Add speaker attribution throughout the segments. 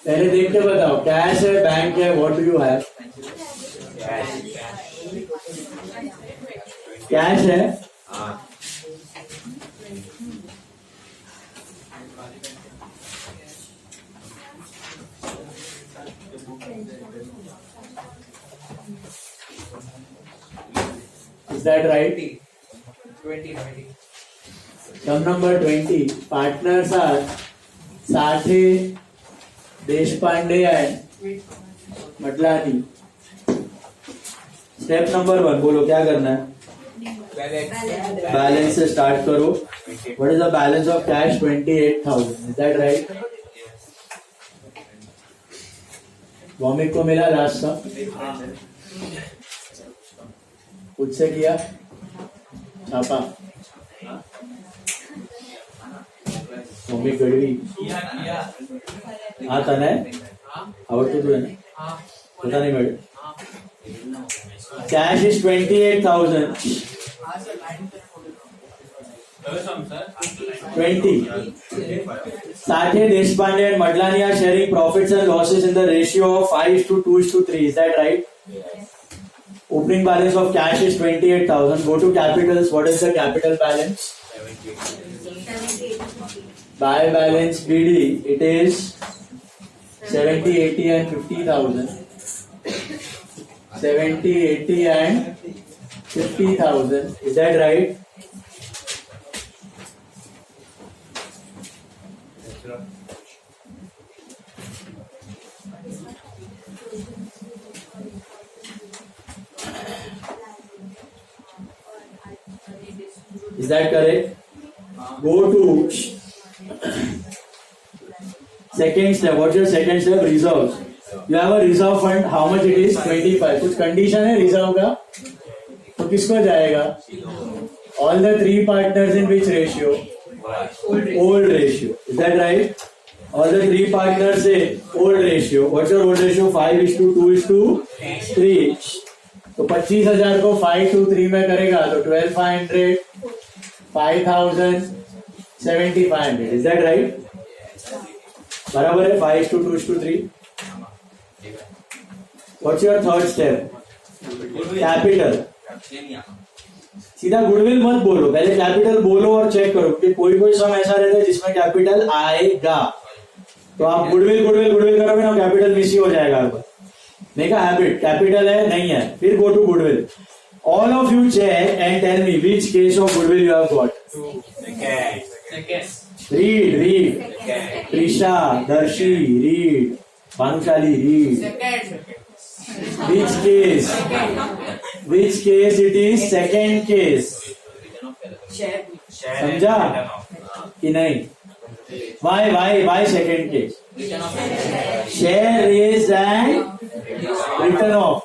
Speaker 1: पहले देख के बताओ, कैश है, बैंक है, what do you have? Cash है। Is that right?
Speaker 2: 20.
Speaker 1: Sum number 20. Partners are Sathe, Deshpande and Matlani. Step number 1 बोलो क्या करना है? बैलेंस से स्टार्ट करो. What is the balance of cash? 28,000. Is that right? वॉमिक को मिला लास्ट का? उससे किया छापा. वॉमिक गडवी आता नाही आवडतो तुला ना? पता नहीं madam. Cash is 28,000. 20. Sathe, Deshpande and Madlani are sharing profits and losses in the ratio of 5:2:3. Is that right? Opening balance of cash is 28,000. Go to capitals. What is the capital balance? By balance BD, it is 70, 80 and 50,000. 70, 80 and 50,000. Is that right? Is that correct? Go to second step. What's your second step? Reserves. You have a reserve fund. How much it is? 25. कुछ condition है reserve का, तो किसको जाएगा? All the three partners in which ratio? Old ratio. Is that right? All the three partners say old ratio. What's your old ratio? 5:2:3. तो 25,000 को 5:3 में करेगा तो 12,500, 5,000, 7,500. Is that right? बराबर है 5:2:3. What's your third step? Capital. सीधा goodwill मत बोलो, पहले कैपिटल बोलो और चेक करो कि कोई कोई सम ऐसा रहता है जिसमें कैपिटल आएगा. तो आप गुडविल करोगे ना, कैपिटल मिस ही हो जाएगा. Make a habit. कैपिटल है नहीं है, फिर go to goodwill. All of you check and tell me which case of goodwill you have got.
Speaker 2: Second.
Speaker 1: Read. Trisha, Darshi, read. Bhanushali, read. Which case? Which case it is? Second case. समझा कि नहीं? Why second case? Share raised and written off.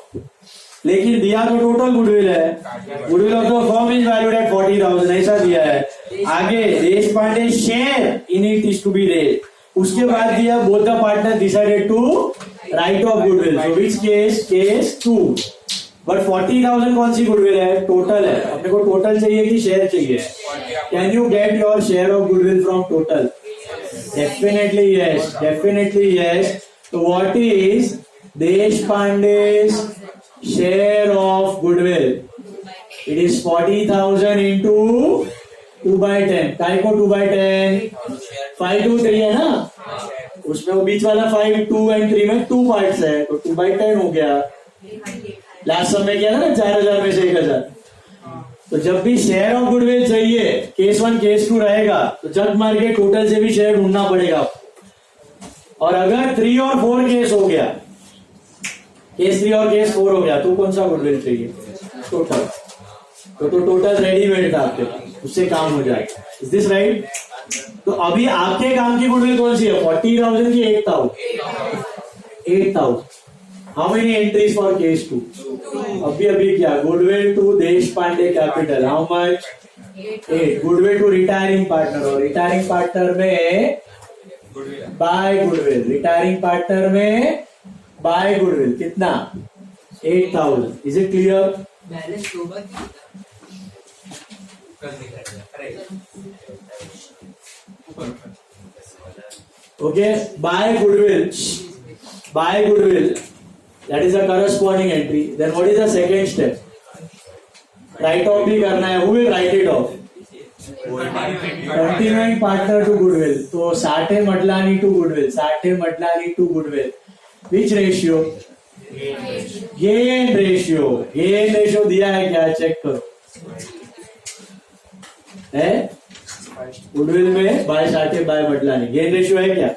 Speaker 1: लेकिन दिया तो total goodwill है. Goodwill of the firm is valued at 40,000 ऐसा दिया है. आगे Deshpande share in it is to be raised. उसके बाद दिया both the partner decided to write off goodwill. So which case 2. But 40,000 कौन सी गुडविल है? टोटल है. अपने को टोटल चाहिए कि शेयर चाहिए? Can you get your share of goodwill from total? Definitely yes. तो what is Deshpande's share of goodwill? It is 40,000 into 2/10. काय को 2/10? 5:3 है ना, उसमें वो बीच वाला 5, 2 and 3 में 2 पार्ट्स है, तो 2/10 हो गया. लास्ट समय किया था ना 4,000 में से 1,000. तो जब भी शेयर ऑफ गुडविल चाहिए, केस 1 केस 2 रहेगा, तो जग मार के टोटल से भी शेयर ढूंढना पड़ेगा. और अगर 3 और 4 केस हो गया, केस 3 और केस 4 हो गया, तो कौन सा गुडविल चाहिए? टोटल. तो टोटल रेडीमेड था आपके पास, उससे काम हो जाएगा. Is this right? तो अभी आपके काम की गुडविल कौन सी है? 40,000 की 8,000. How many entries for case 2? अभी क्या? Goodwill to Deshpande capital how much? 8. Goodwill to retiring partner, और रिटायरिंग पार्टनर में बाय गुडविल. रिटायरिंग पार्टनर में बाय गुडविल कितना? 8,000. Is it clear?
Speaker 2: Balance
Speaker 1: Okay, buy goodwill. Buy goodwill. That is a corresponding entry. Then what is the second step? Write off भी करना है. Who will write it off? Continuing partner to goodwill. तो Sathe Matlani to goodwill. Sathe Matlani to goodwill. Which ratio? Gain ratio. Gain ratio दिया है क्या? Check करो. है? Goodwill में by Sathe by Matlani. Gain ratio है क्या?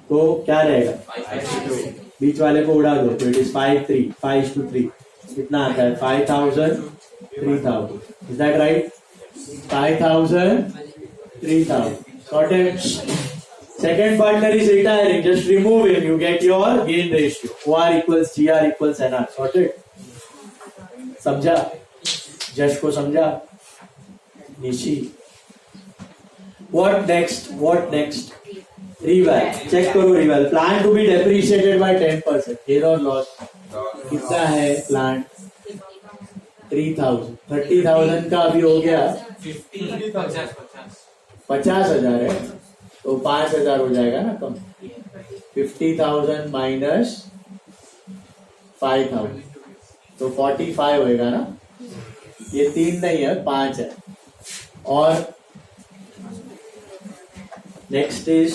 Speaker 1: तो क्या रहेगा? बीच वाले को उड़ा दो. तो इट इज 5:3 कितना आता है? 5,000 3,000. Is that right? 5,000 3,000. Sorted. Second partner is retiring. Just remove him. You get your gain ratio. OR equals GR equals NR. Sorted. समझा? जस्ट को समझा? Nishi. What next? Reval. Check करो reval. Plant to be depreciated by 10%. Gain or loss? कितना है plant? 3,000. 30,000 का अभी हो गया 50,000 है तो 5,000 हो जाएगा ना कम. 50,000 माइनस 5,000 तो 45 होएगा ना. ये 3 नहीं है 5 है. और next is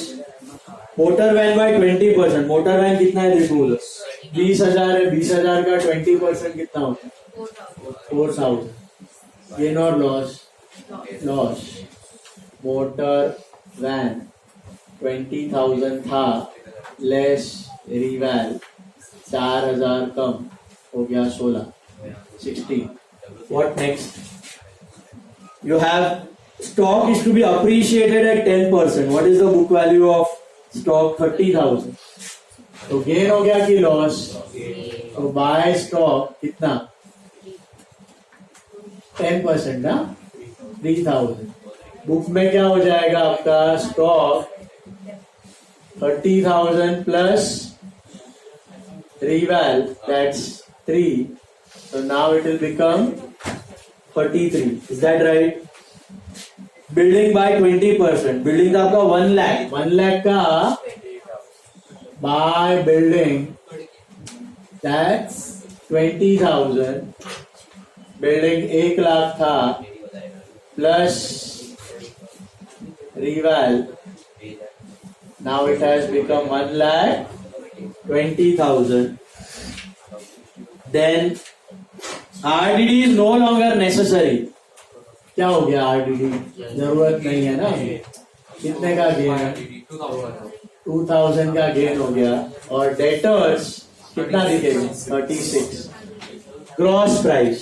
Speaker 1: motor van by 20%. Motor van कितना है देखो. 20,000 है. 20,000 का 20% कितना होता है? 4,000. गेन और लॉस? लॉस. मोटर वैन 20,000 था लेस रिवैल 4,000 कम हो गया 16. What next? You have stock is to be appreciated at 10%. What is the book value of stock? 30,000. तो गेन हो गया कि लॉस? तो बाय स्टॉक कितना? 10% ना. 3,000. बुक में क्या हो जाएगा आपका? Stock 30,000 plus reval that's 3. So now it will become 33. Is that right? Building by 20%. Building का आपका 1 लाख. 1 लाख का बाय बिल्डिंग दैट्स 20,000. बिल्डिंग 1 लाख था plus reval. Now it has become 1,20,000. Then RDD is no longer necessary. क्या हो गया? RDD जरूरत नहीं है ना. कितने का गेन है? 2,000 का गेन हो गया. और डेटर्स कितना दिखेगा? 36. Gross price.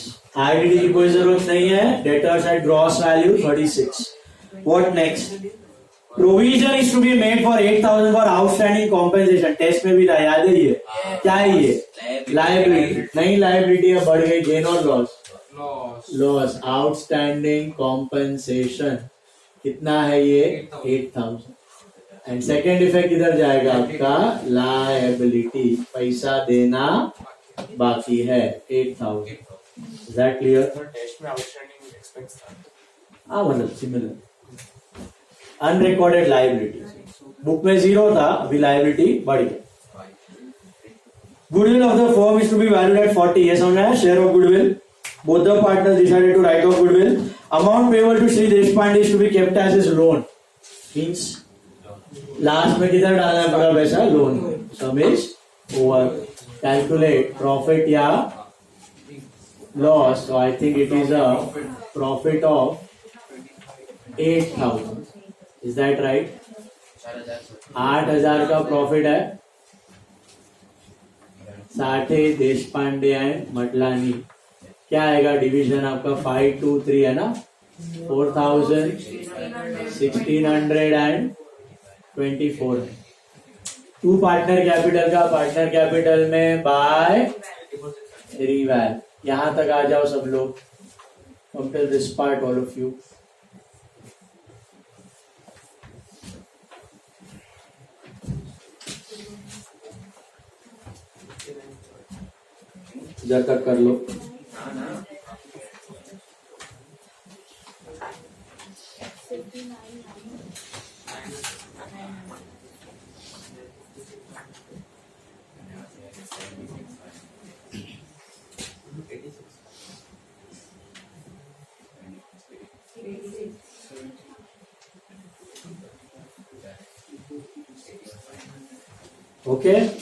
Speaker 1: RDD की कोई जरूरत नहीं है. Debtors at gross value 36. What next? Provision is to be made for 8,000 for outstanding compensation. Test में भी था, याद है ये? क्या है ये? लाइबिलिटी. नहीं लाइबिलिटी है, बढ़ गई. गेन और लॉस? लॉस. आउटस्टैंडिंग कॉम्पेंसेशन कितना है ये? 8,000. एंड सेकेंड इफेक्ट किधर जाएगा आपका? लाइबिलिटी. पैसा देना बाकी है 8,000. Is that clear?
Speaker 3: टेस्ट में आउटस्टैंडिंग एक्सपेंस था.
Speaker 1: हाँ मतलब सिमिलर. Unrecorded liability. बुक में 0 था, अभी लाइबिलिटी बढ़ गई. Goodwill of the firm is to be valued at 40. ये समझना है. Share of goodwill. Both the partners decided to write off goodwill. Amount payable to Sri Deshpande is to be kept as his loan. Means last में किधर डालना पड़ा पैसा? Loan. Sum is over. Calculate profit या loss. So I think it is a profit of 8,000. Is that right? 8,000 का profit है. Sathe Deshpande and Matlani. क्या आएगा डिवीजन आपका? 523 है ना. 4,000 1,600 एंड 24. 2 पार्टनर कैपिटल का. पार्टनर कैपिटल में बाय रिवैल. यहां तक आ जाओ सब लोग. Complete this part all of you. इधर तक कर लो. Okay.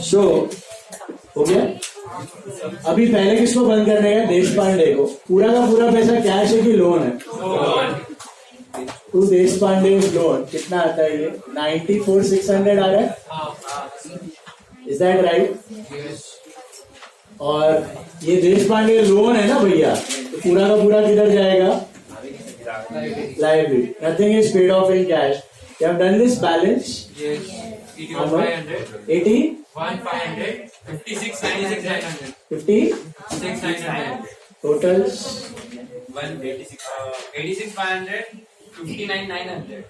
Speaker 1: सो हो गया। अभी पहले किसको बंद करने का? देश पांडे को। पूरा का पूरा पैसा कैश है कि लोन है? टू देश पांडे लोन। कितना आता है ये? 94,600 आ रहा है। Is that right? और ये देश पांडे लोन है ना भैया, तो पूरा का पूरा किधर जाएगा? Liability. Nothing is paid of in cash. You have done this balance? 80
Speaker 2: 500 56 96 900
Speaker 1: 50
Speaker 2: 6 900
Speaker 1: totals
Speaker 2: 186 86 500 59 900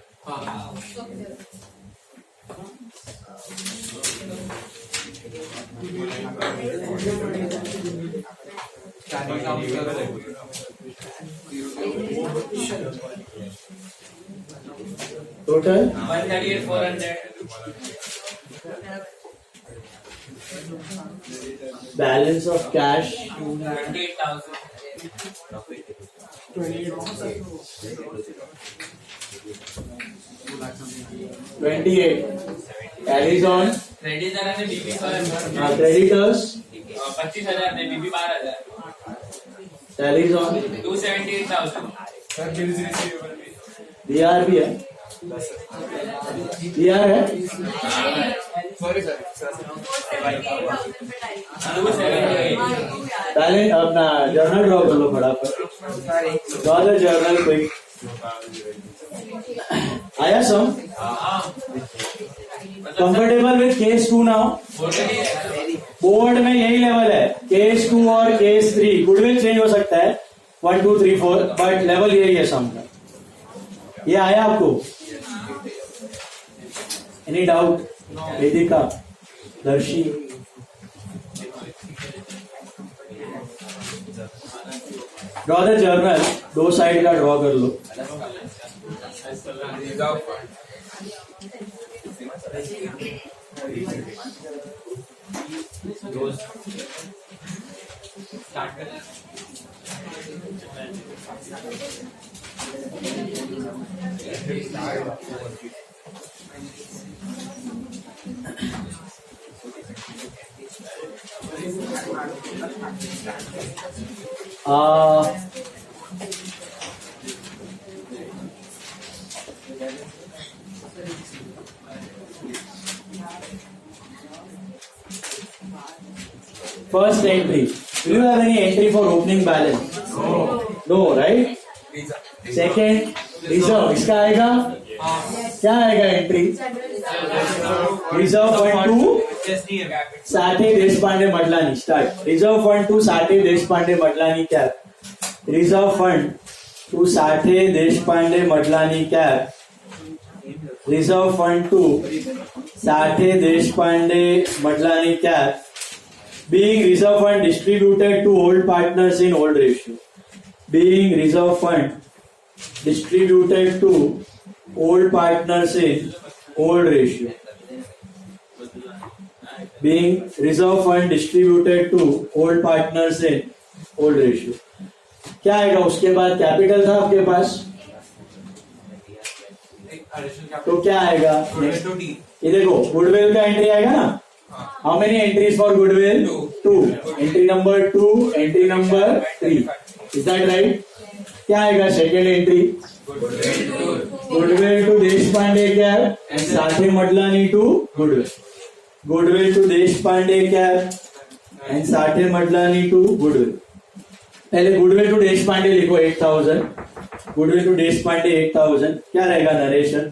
Speaker 1: total
Speaker 2: 138 400
Speaker 1: balance of cash
Speaker 2: 28,000
Speaker 1: 28 carries on
Speaker 2: creditor ने बीबी
Speaker 1: creditors
Speaker 2: 25,000 ने बीबी 12,000
Speaker 1: carries on
Speaker 2: 278,000
Speaker 1: DR भी है। DR है। बैलेंस अपना जर्नल ड्रॉ कर लो फटाफट। Draw the journal quick. आया sum? Comfortable with case 2 now? Board में यही लेवल है, केस 2 और केस 3। गुडविल चेंज हो सकता है 1 2 3 4, बट लेवल यही है सम का। ये आया आपको? Any doubt? Vedika, Darshi, draw the journal. दो साइड का ड्रॉ कर लो। First entry. Do you have any entry for opening balance? No, right? Second, reserve. इसका आएगा क्या आएगा entry? Reserve fund to Sathe Deshpande Madlani. Start. Reserve fund to Sathe Deshpande Madlani cap. Reserve fund to Sathe Deshpande Madlani cap. Reserve fund to Sathe Deshpande Madlani cap. Being reserve fund distributed to old partners in old ratio. Being reserve fund distributed to old partners in old ratio. Being reserve fund distributed to old partners in old ratio. क्या आएगा उसके बाद? Capital था आपके पास तो क्या आएगा? ये देखो गुडविल का एंट्री आएगा ना. How many entries for goodwill? Two. Entry number 2, entry number 3. Is that right? क्या आएगा second entry? Goodwill to Deshpande cap and Sathe Madlani to goodwill. Goodwill to Deshpande cap and Sathe Madlani to goodwill. पहले गुडविल टू देशपांडे लिखो 8000. Goodwill to Deshpande 8000. क्या रहेगा narration?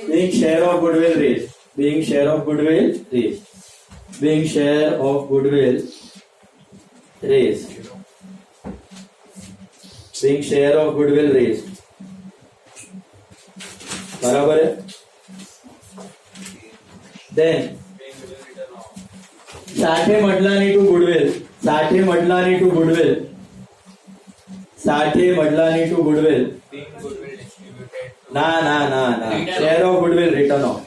Speaker 1: Being share of goodwill raised. Being share of goodwill raised. Being share of goodwill raised. Being share of goodwill raised. बराबर है. Then Sathe Madlani to goodwill. Sathe Madlani to goodwill. Sathe Madlani to goodwill. ना share of goodwill written off.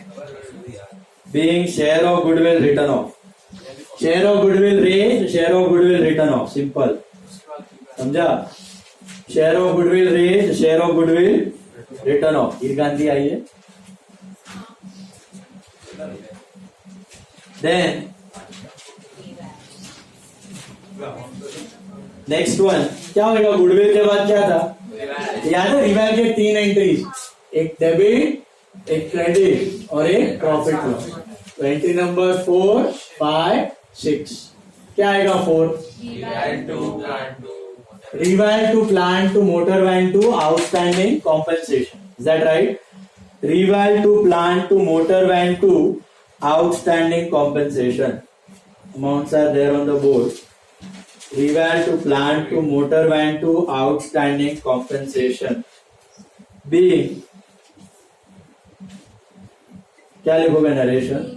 Speaker 1: Being share of goodwill written off. Share of goodwill raised, share of goodwill written off. Simple. समझा? Share of goodwill raised, share of goodwill written off. हीर गांधी आई है. Then next one क्या होगा? Goodwill के बाद क्या था? याद है रिवैल के 3 एंट्रीज. एक डेबिट, एक क्रेडिट और एक प्रॉफिट लॉस. Entry number 4, 5, 6. क्या आएगा? 4. Reval to plant to motor van to outstanding compensation. Is that right? Reval to plant to motor van to outstanding compensation. Amounts are there on the board. Reval to plant to motor van to outstanding compensation. Being क्या लिखोगे narration?